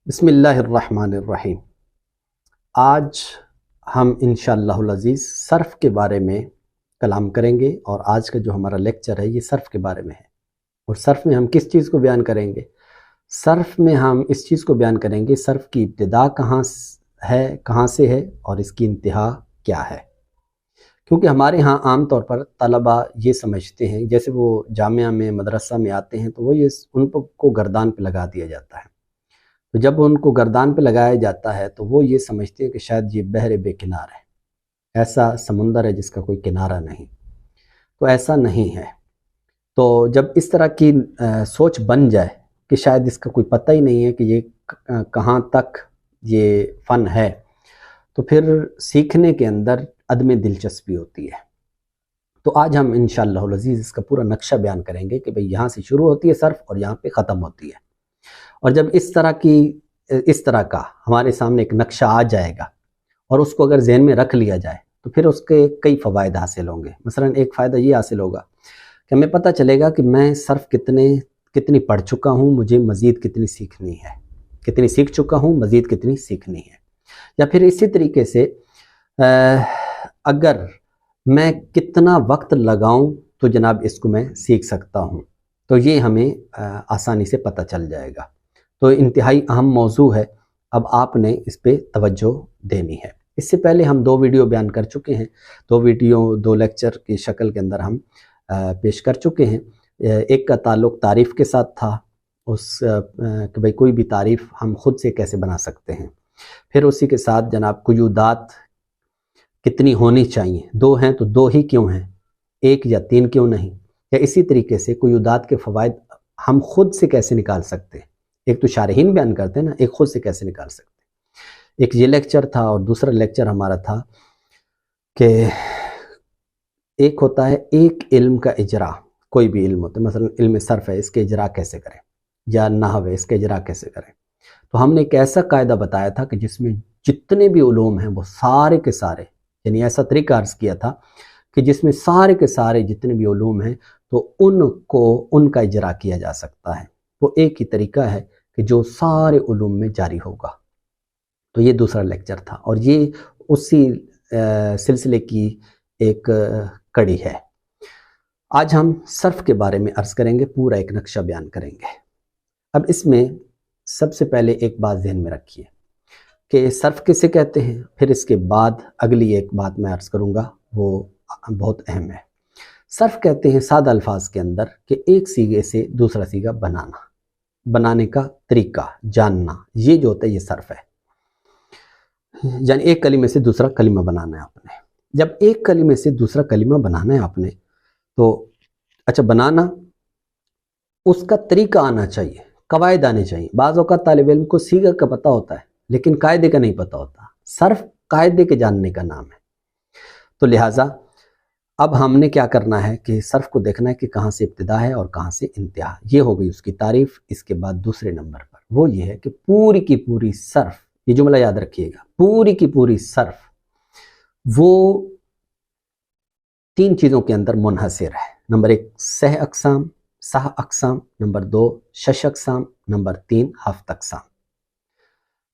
بسم اللہ الرحمن الرحیم۔ آج ہم انشاءاللہ العزیز صرف کے بارے میں کلام کریں گے، اور آج کا جو ہمارا لیکچر ہے یہ صرف کے بارے میں ہے۔ اور صرف میں ہم کس چیز کو بیان کریں گے؟ صرف میں ہم اس چیز کو بیان کریں گے صرف کی ابتدا کہاں سے ہے اور اس کی انتہا کیا ہے۔ کیونکہ ہمارے ہاں عام طور پر طلبہ یہ سمجھتے ہیں، جیسے وہ جامعہ میں مدرسہ میں آتے ہیں تو وہ ان کو گردان پہ لگا دیا جاتا ہے۔ تو جب ان کو گردان پہ لگایا جاتا ہے تو وہ یہ سمجھتے ہیں کہ شاید یہ بحر بے کنار ہے، ایسا سمندر ہے جس کا کوئی کنارہ نہیں۔ تو ایسا نہیں ہے۔ تو جب اس طرح کی سوچ بن جائے کہ شاید اس کا کوئی پتہ ہی نہیں ہے کہ یہ کہاں تک یہ فن ہے، تو پھر سیکھنے کے اندر عدم دلچسپی ہوتی ہے۔ تو آج ہم انشاءاللہ العزیز اس کا پورا نقشہ بیان کریں گے کہ بھئی یہاں سے شروع ہوتی ہے صرف اور یہاں پہ ختم ہوتی ہے۔ اور جب اس طرح کا ہمارے سامنے ایک نقشہ آ جائے گا اور اس کو اگر ذہن میں رکھ لیا جائے تو پھر اس کے کئی فوائد حاصل ہوں گے۔ مثلا ایک فائدہ یہ حاصل ہوگا کہ ہمیں پتہ چلے گا کہ میں صرف کتنی پڑھ چکا ہوں، مجھے مزید کتنی سیکھنی ہے، کتنی سیکھ چکا ہوں، مزید کتنی سیکھنی ہے۔ یا پھر اسی طریقے سے اگر میں کتنا وقت لگاؤں تو جناب اس کو میں سیکھ سکتا ہوں، تو یہ ہمیں آسانی سے پتہ چل جائے گا۔ تو انتہائی اہم موضوع ہے، اب آپ نے اس پہ توجہ دینی ہے۔ اس سے پہلے ہم 2 ویڈیو بیان کر چکے ہیں، 2 لیکچر کی شکل کے اندر ہم پیش کر چکے ہیں۔ ایک کا تعلق تعریف کے ساتھ تھا، کہ بھئی کوئی بھی تعریف ہم خود سے کیسے بنا سکتے ہیں۔ پھر اسی کے ساتھ جناب قیودات کتنی ہونی چاہیے، 2 ہیں تو 2 ہی کیوں ہیں، 1 یا 3 کیوں نہیں، یا اسی طریقے سے قیودات کے فوائد ہم خود سے کیسے نکال سکتے ہیں۔ ایک تو شارحین بیان کرتے ہیں نا، ایک خود سے کیسے نکال سکتے ہیں۔ ایک یہ لیکچر تھا، اور دوسرا لیکچر ہمارا تھا کہ ایک ہوتا ہے ایک علم کا اجرا، کوئی بھی علم ہوتا ہے، مثلا علم صرف ہے، اس کے اجرا کیسے کریں، یا نحو ہے، اس کے اجرا کیسے کریں۔ تو ہم نے ایک ایسا قاعدہ بتایا تھا کہ جس میں جتنے بھی علوم ہیں وہ سارے کے سارے، یعنی ایسا طریقہ عرض کیا تھا کہ جس میں سارے کے سارے جتنے بھی علوم ہیں تو ان کا اجرا کیا جا سکتا ہے۔ وہ ایک ہی طریقہ ہے کہ جو سارے علوم میں جاری ہوگا۔ تو یہ دوسرا لیکچر تھا، اور یہ اسی سلسلے کی ایک کڑی ہے۔ آج ہم صرف کے بارے میں عرض کریں گے، پورا ایک نقشہ بیان کریں گے۔ اب اس میں سب سے پہلے ایک بات ذہن میں رکھیے کہ صرف کسے کہتے ہیں، پھر اس کے بعد اگلی ایک بات میں عرض کروں گا، وہ بہت اہم ہے۔ صرف کہتے ہیں سادہ الفاظ کے اندر کہ ایک سیغے سے دوسرا سیغہ بنانے کا طریقہ جاننا، یہ جو ہوتا ہے یہ صرف ہے۔ یعنی ایک کلمے سے دوسرا کلمہ بنانا ہے آپ نے۔ جب ایک کلمے سے دوسرا کلمہ بنانا ہے آپ نے، تو اچھا بنانا، اس کا طریقہ آنا چاہیے، قواعد آنے چاہیے۔ بعض اوقات طالب علم کو سیغہ کا پتہ ہوتا ہے لیکن قاعدے کا نہیں پتہ ہوتا۔ صرف قاعدے کے جاننے کا نام ہے۔ تو لہٰذا اب ہم نے کیا کرنا ہے کہ صرف کو دیکھنا ہے کہ کہاں سے ابتدا ہے اور کہاں سے انتہا۔ یہ ہو گئی اس کی تعریف۔ اس کے بعد دوسرے نمبر پر وہ یہ ہے کہ پوری کی پوری صرف، یہ جملہ یاد رکھیے گا، پوری کی پوری صرف وہ 3 چیزوں کے اندر منحصر ہے۔ نمبر 1 سہ اقسام، نمبر 2 شش اقسام، نمبر 3 ہفت اقسام۔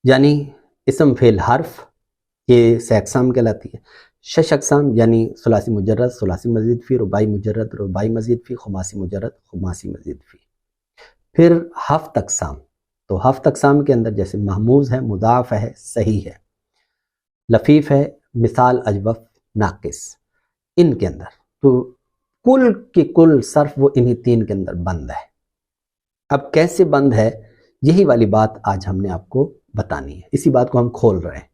یعنی اسم فعل حرف، یہ سہ اقسام کہلاتی ہے۔ شش اقسام یعنی ثلاثی مجرد، ثلاثی مزید فی، رباعی مجرد، رباعی مزید فی، خماسی مجرد، خماسی مزید فی۔ پھر ہفت اقسام، تو ہفت اقسام کے اندر جیسے محموز ہے، مضاعف ہے، صحیح ہے، لفیف ہے، مثال، اجوف، ناقص، ان کے اندر تو کل کی کل صرف وہ انہی 3 کے اندر بند ہے۔ اب کیسے بند ہے، یہی والی بات آج ہم نے آپ کو بتانی ہے۔ اسی بات کو ہم کھول رہے ہیں۔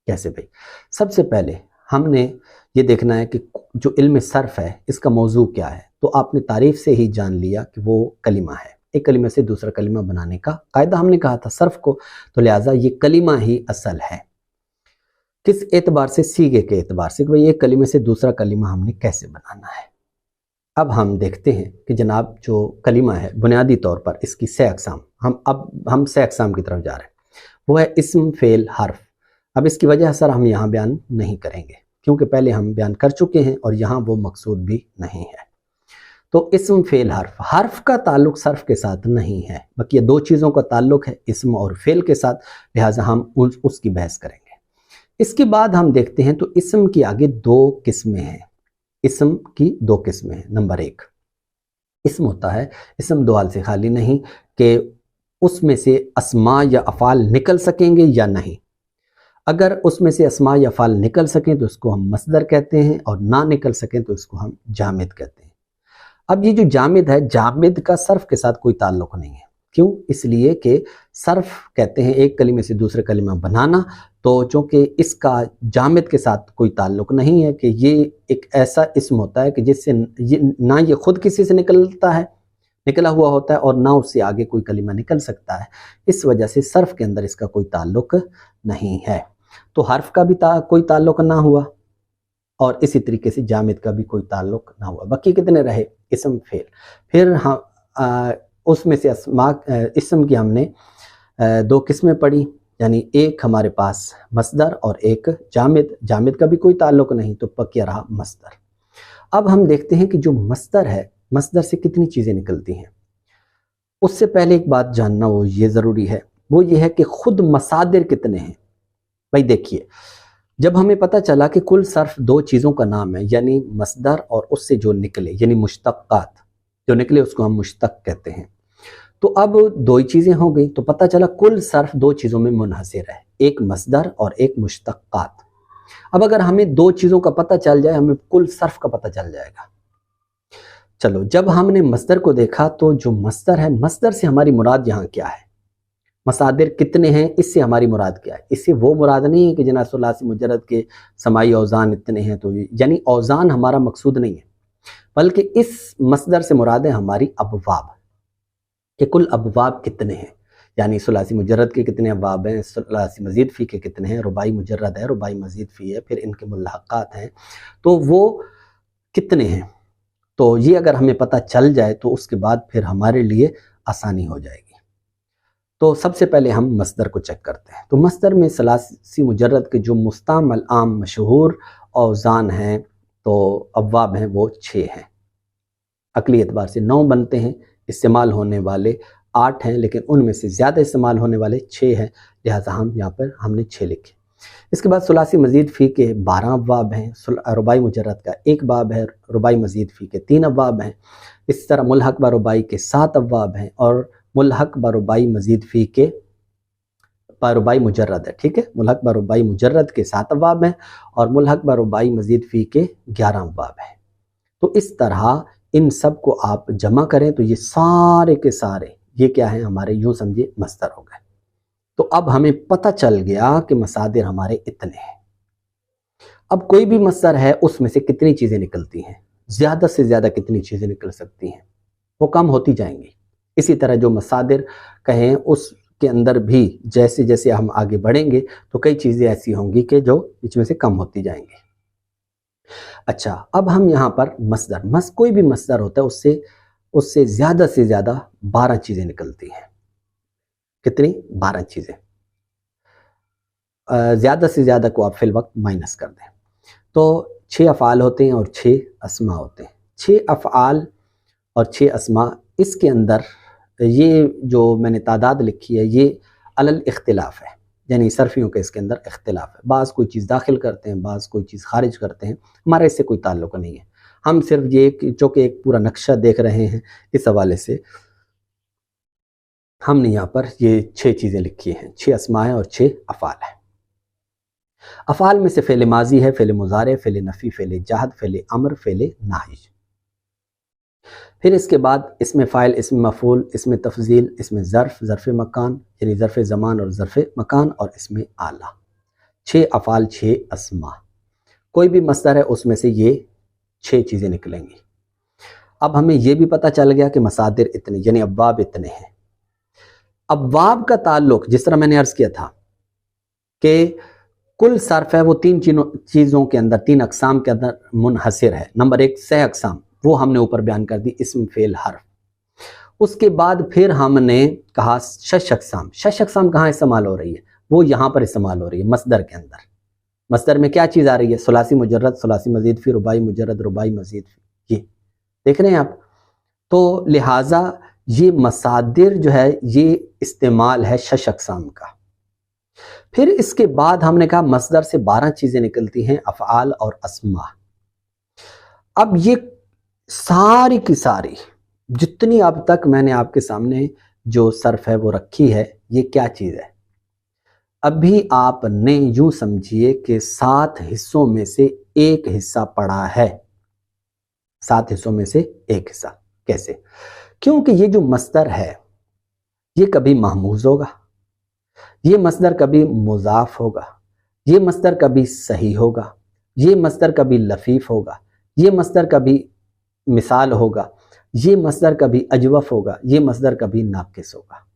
کیسے بھائی؟ سب سے پہلے ہم نے یہ دیکھنا ہے کہ جو علم صرف ہے اس کا موضوع کیا ہے۔ تو آپ نے تعریف سے ہی جان لیا کہ وہ کلمہ ہے، ایک کلمہ سے دوسرا کلمہ بنانے کا قاعدہ ہم نے کہا تھا صرف کو، تو لہٰذا یہ کلمہ ہی اصل ہے۔ کس اعتبار سے؟ سیغے کے اعتبار سے، کہ بھئی ایک کلمے سے دوسرا کلمہ ہم نے کیسے بنانا ہے۔ اب ہم دیکھتے ہیں کہ جناب جو کلمہ ہے بنیادی طور پر اس کی 6 اقسام، ہم 6 اقسام کی طرف جا رہے ہیں۔ وہ ہے اسم فعل حرف۔ اب اس کی وجہ سر ہم یہاں بیان نہیں کریں گے کیونکہ پہلے ہم بیان کر چکے ہیں اور یہاں وہ مقصود بھی نہیں ہے۔ تو اسم فعل حرف، حرف کا تعلق صرف کے ساتھ نہیں ہے، بلکہ یہ دو چیزوں کا تعلق ہے، اسم اور فعل کے ساتھ، لہٰذا ہم اس کی بحث کریں گے۔ اس کے بعد ہم دیکھتے ہیں تو اسم کی آگے دو قسمیں ہیں، اسم کی دو قسمیں ہیں۔ نمبر ایک، اسم ہوتا ہے، اسم دو حال سے خالی نہیں کہ اس میں سے اسماء یا افعال نکل سکیں گے یا نہیں۔ اگر اس میں سے اسماء یا افعال نکل سکیں تو اس کو ہم مصدر کہتے ہیں، اور نہ نکل سکیں تو اس کو ہم جامد کہتے ہیں۔ اب یہ جو جامد ہے، جامد کا صرف کے ساتھ کوئی تعلق نہیں ہے۔ کیوں؟ اس لیے کہ صرف کہتے ہیں ایک کلمے سے دوسرے کلمہ بنانا، تو چونکہ اس کا جامد کے ساتھ کوئی تعلق نہیں ہے کہ یہ ایک ایسا اسم ہوتا ہے کہ جس سے نہ یہ خود کسی سے نکلا ہوا ہوتا ہے، اور نہ اس سے آگے کوئی کلمہ نکل سکتا ہے، اس وجہ سے صرف کے اندر اس کا کوئی تعلق نہیں ہے۔ تو حرف کا بھی کوئی تعلق نہ ہوا، اور اسی طریقے سے جامد کا بھی کوئی تعلق نہ ہوا۔ باقی کتنے رہے؟ اسم فعل۔ پھر اس میں سے اسم کی ہم نے دو قسمیں پڑھی، یعنی ایک ہمارے پاس مصدر اور ایک جامد، جامد کا بھی کوئی تعلق نہیں، تو پکیا رہا مصدر۔ اب ہم دیکھتے ہیں کہ جو مصدر ہے، مصدر سے کتنی چیزیں نکلتی ہیں۔ اس سے پہلے ایک بات جاننا وہ یہ ضروری ہے، وہ یہ ہے کہ خود مصادر کتنے ہیں۔ بھائی دیکھیے، جب ہمیں پتہ چلا کہ کل صرف دو چیزوں کا نام ہے، یعنی مصدر اور اس سے جو نکلے، یعنی مشتقات جو نکلے اس کو ہم مشتق کہتے ہیں، تو اب دو ہی چیزیں ہو گئی، تو پتہ چلا کل صرف دو چیزوں میں منحصر ہے، ایک مصدر اور ایک مشتقات۔ اب اگر ہمیں دو چیزوں کا پتہ چل جائے، ہمیں کل صرف کا پتہ چل جائے گا۔ چلو، جب ہم نے مصدر کو دیکھا تو جو مصدر ہے، مصدر سے ہماری مراد یہاں کیا ہے؟ مصادر کتنے ہیں، اس سے ہماری مراد کیا ہے؟ اس سے وہ مراد نہیں ہے کہ جناب ثلاثی مجرد کے سماعی اوزان اتنے ہیں، تو یعنی اوزان ہمارا مقصود نہیں ہے، بلکہ اس مصدر سے مراد ہے ہماری ابواب، کہ کل ابواب کتنے ہیں، یعنی ثلاثی مجرد کے کتنے ابواب ہیں، ثلاثی مزید فی کے کتنے ہیں، رباعی مجرد ہے، رباعی مزید فی ہے، پھر ان کے ملحقات ہیں، تو وہ کتنے ہیں۔ تو یہ اگر ہمیں پتہ چل جائے تو اس کے بعد پھر ہمارے لیے آسانی ہو جائے گی۔ تو سب سے پہلے ہم مصدر کو چیک کرتے ہیں۔ تو مصدر میں ثلاثی مجرد کے جو مستعمل عام مشہور اوزان ہیں، تو ابواب ہیں، وہ 6 ہیں۔ عقلی اعتبار سے 9 بنتے ہیں، استعمال ہونے والے 8 ہیں، لیکن ان میں سے زیادہ استعمال ہونے والے 6 ہیں، لہٰذا یہاں پر ہم نے 6 لکھے۔ اس کے بعد ثلاثی مزید فی کے 12 ابواب ہیں، رباعی مجرد کا 1 باب ہے، رباعی مزید فی کے 3 ابواب ہیں، اس طرح ملحق با رباعی کے 7 ابواب ہیں، اور ملحق با رباعی مزید فی کے رباعی مجرد ہے، ٹھیک ہے، ملحق با رباعی مجرد کے 7 ابواب ہیں، اور ملحق با رباعی مزید فی کے 11 ابواب ہیں۔ تو اس طرح ان سب کو آپ جمع کریں تو یہ سارے کے سارے یہ کیا ہیں؟ ہمارے یوں سمجھے مصدر ہو گئے۔ تو اب ہمیں پتہ چل گیا کہ مصادر ہمارے اتنے ہیں۔ اب کوئی بھی مصدر ہے، اس میں سے کتنی چیزیں نکلتی ہیں؟ زیادہ سے زیادہ کتنی چیزیں نکل سکتی ہیں؟ وہ کم ہوتی جائیں گی۔ اسی طرح جو مصادر کہیں، اس کے اندر بھی جیسے جیسے ہم آگے بڑھیں گے تو کئی چیزیں ایسی ہوں گی کہ جو اس میں سے کم ہوتی جائیں گی۔ اچھا، اب ہم یہاں پر مصدر، کوئی بھی مصدر ہوتا ہے، اس سے زیادہ 12 چیزیں نکلتی ہیں۔ کتنی؟ 12 چیزیں۔ زیادہ سے زیادہ کو آپ فی الوقت مائنس کر دیں تو 6 افعال ہوتے ہیں اور 6 اسماء ہوتے ہیں۔ 6 افعال اور 6 اسماء، اس کے اندر یہ جو میں نے تعداد لکھی ہے، یہ علل اختلاف ہے، یعنی صرفیوں کے اس کے اندر اختلاف ہے۔ بعض کوئی چیز داخل کرتے ہیں، بعض کوئی چیز خارج کرتے ہیں، ہمارا اس سے کوئی تعلق نہیں ہے۔ ہم صرف یہ چونکہ ایک پورا نقشہ دیکھ رہے ہیں، اس حوالے سے ہم نے یہاں پر یہ 6 چیزیں لکھی ہیں، 6 اسماء ہیں اور 6 افعال ہیں۔ افعال میں سے فعل ماضی ہے، فعل مضارع، فعل نفی، فعل جہد، فعل امر، فعل نہی۔ پھر اس کے بعد اسم فاعل، اسم مفعول، اسم تفضیل، اسم ظرف، ظرف مکان یعنی ظرف زمان اور ظرف مکان، اور اسم اعلیٰ۔ 6 افعال، 6 اسماء۔ کوئی بھی مصدر ہے، اس میں سے یہ 6 چیزیں نکلیں گی۔ اب ہمیں یہ بھی پتہ چل گیا کہ مصادر اتنے، یعنی ابواب اتنے ہیں۔ ابواب کا تعلق، جس طرح میں نے عرض کیا تھا کہ کل صرف ہے وہ 3 چیزوں کے اندر، 3 اقسام کے اندر منحصر ہے۔ نمبر 1 6 اقسام، وہ ہم نے اوپر بیان کر دی، اسم فعل حرف۔ اس کے بعد پھر ہم نے کہا 6 اقسام۔ 6 اقسام کہاں استعمال ہو رہی ہے؟ وہ یہاں پر استعمال ہو رہی ہے مصدر کے اندر۔ مصدر میں کیا چیز آ رہی ہے؟ ثلاثی مجرد، ثلاثی مزید فی، رباعی مجرد، رباعی مزید فی، یہ دیکھ رہے ہیں آپ۔ تو لہٰذا یہ مصادر جو ہے یہ استعمال ہے 6 اقسام کا۔ پھر اس کے بعد ہم نے کہا مصدر سے 12 چیزیں نکلتی ہیں، افعال اور اسماء۔ اب یہ ساری کی ساری جتنی اب تک میں نے آپ کے سامنے جو صرف ہے وہ رکھی ہے، یہ کیا چیز ہے؟ ابھی آپ نے یوں سمجھیے کہ 7 حصوں میں سے ایک حصہ پڑھا ہے۔ 7 حصوں میں سے ایک حصہ کیسے؟ کیونکہ یہ جو مصدر ہے یہ کبھی محموز ہوگا، یہ مصدر کبھی مضاف ہوگا، یہ مصدر کبھی صحیح ہوگا، یہ مصدر کبھی لفیف ہوگا، یہ مصدر کبھی مثال ہوگا، یہ مصدر کبھی اجوف ہوگا، یہ مصدر کبھی ناقص ہوگا۔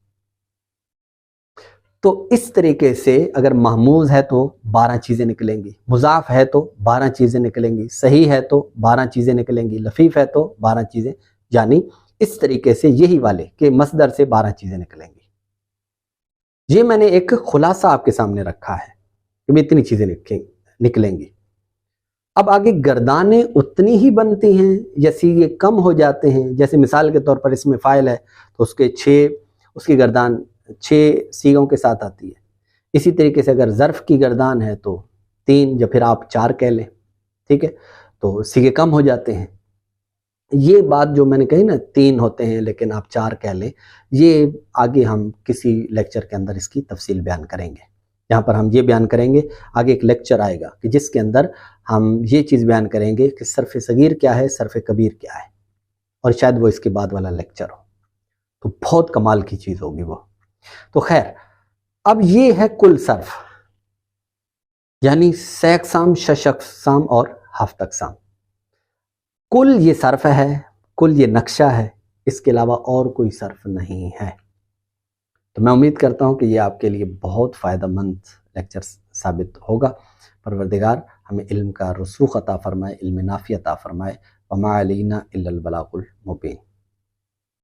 تو اس طریقے سے اگر محموز ہے تو 12 چیزیں نکلیں گی، مضاف ہے تو 12 چیزیں نکلیں گی، صحیح ہے تو 12 چیزیں نکلیں گی، لفیف ہے تو 12 چیزیں، یعنی اس طریقے سے یہی والے کہ مصدر سے 12 چیزیں نکلیں گی۔ یہ میں نے ایک خلاصہ آپ کے سامنے رکھا ہے کہ اتنی چیزیں نکلیں گی۔ اب آگے گردانیں اتنی ہی بنتی ہیں یا سیغے کم ہو جاتے ہیں؟ جیسے مثال کے طور پر اس میں فاعل ہے تو اس کی گردان 6 سیغوں کے ساتھ آتی ہے۔ اسی طریقے سے اگر ظرف کی گردان ہے تو 3 یا پھر آپ 4 کہہ لیں، ٹھیک ہے، تو سیغے کم ہو جاتے ہیں۔ یہ بات جو میں نے کہی نا 3 ہوتے ہیں لیکن آپ 4 کہہ لیں، یہ آگے ہم کسی لیکچر کے اندر اس کی تفصیل بیان کریں گے۔ یہاں پر ہم یہ بیان کریں گے، آگے ایک لیکچر آئے گا کہ جس کے اندر ہم یہ چیز بیان کریں گے کہ صرف صغیر کیا ہے، صرف کبیر کیا ہے، اور شاید وہ اس کے بعد والا لیکچر ہو، تو بہت کمال کی چیز ہوگی وہ۔ تو خیر، اب یہ ہے کل صرف، یعنی 6 اقسام، 6 اقسام اور 7 اقسام۔ کل یہ صرف ہے، کل یہ نقشہ ہے، اس کے علاوہ اور کوئی صرف نہیں ہے۔ تو میں امید کرتا ہوں کہ یہ آپ کے لیے بہت فائدہ مند لیکچر ثابت ہوگا۔ پروردگار ہمیں علم کا رسوخ عطا فرمائے، علم نافع عطا فرمائے۔ وما علینا الا البلاغ المبین۔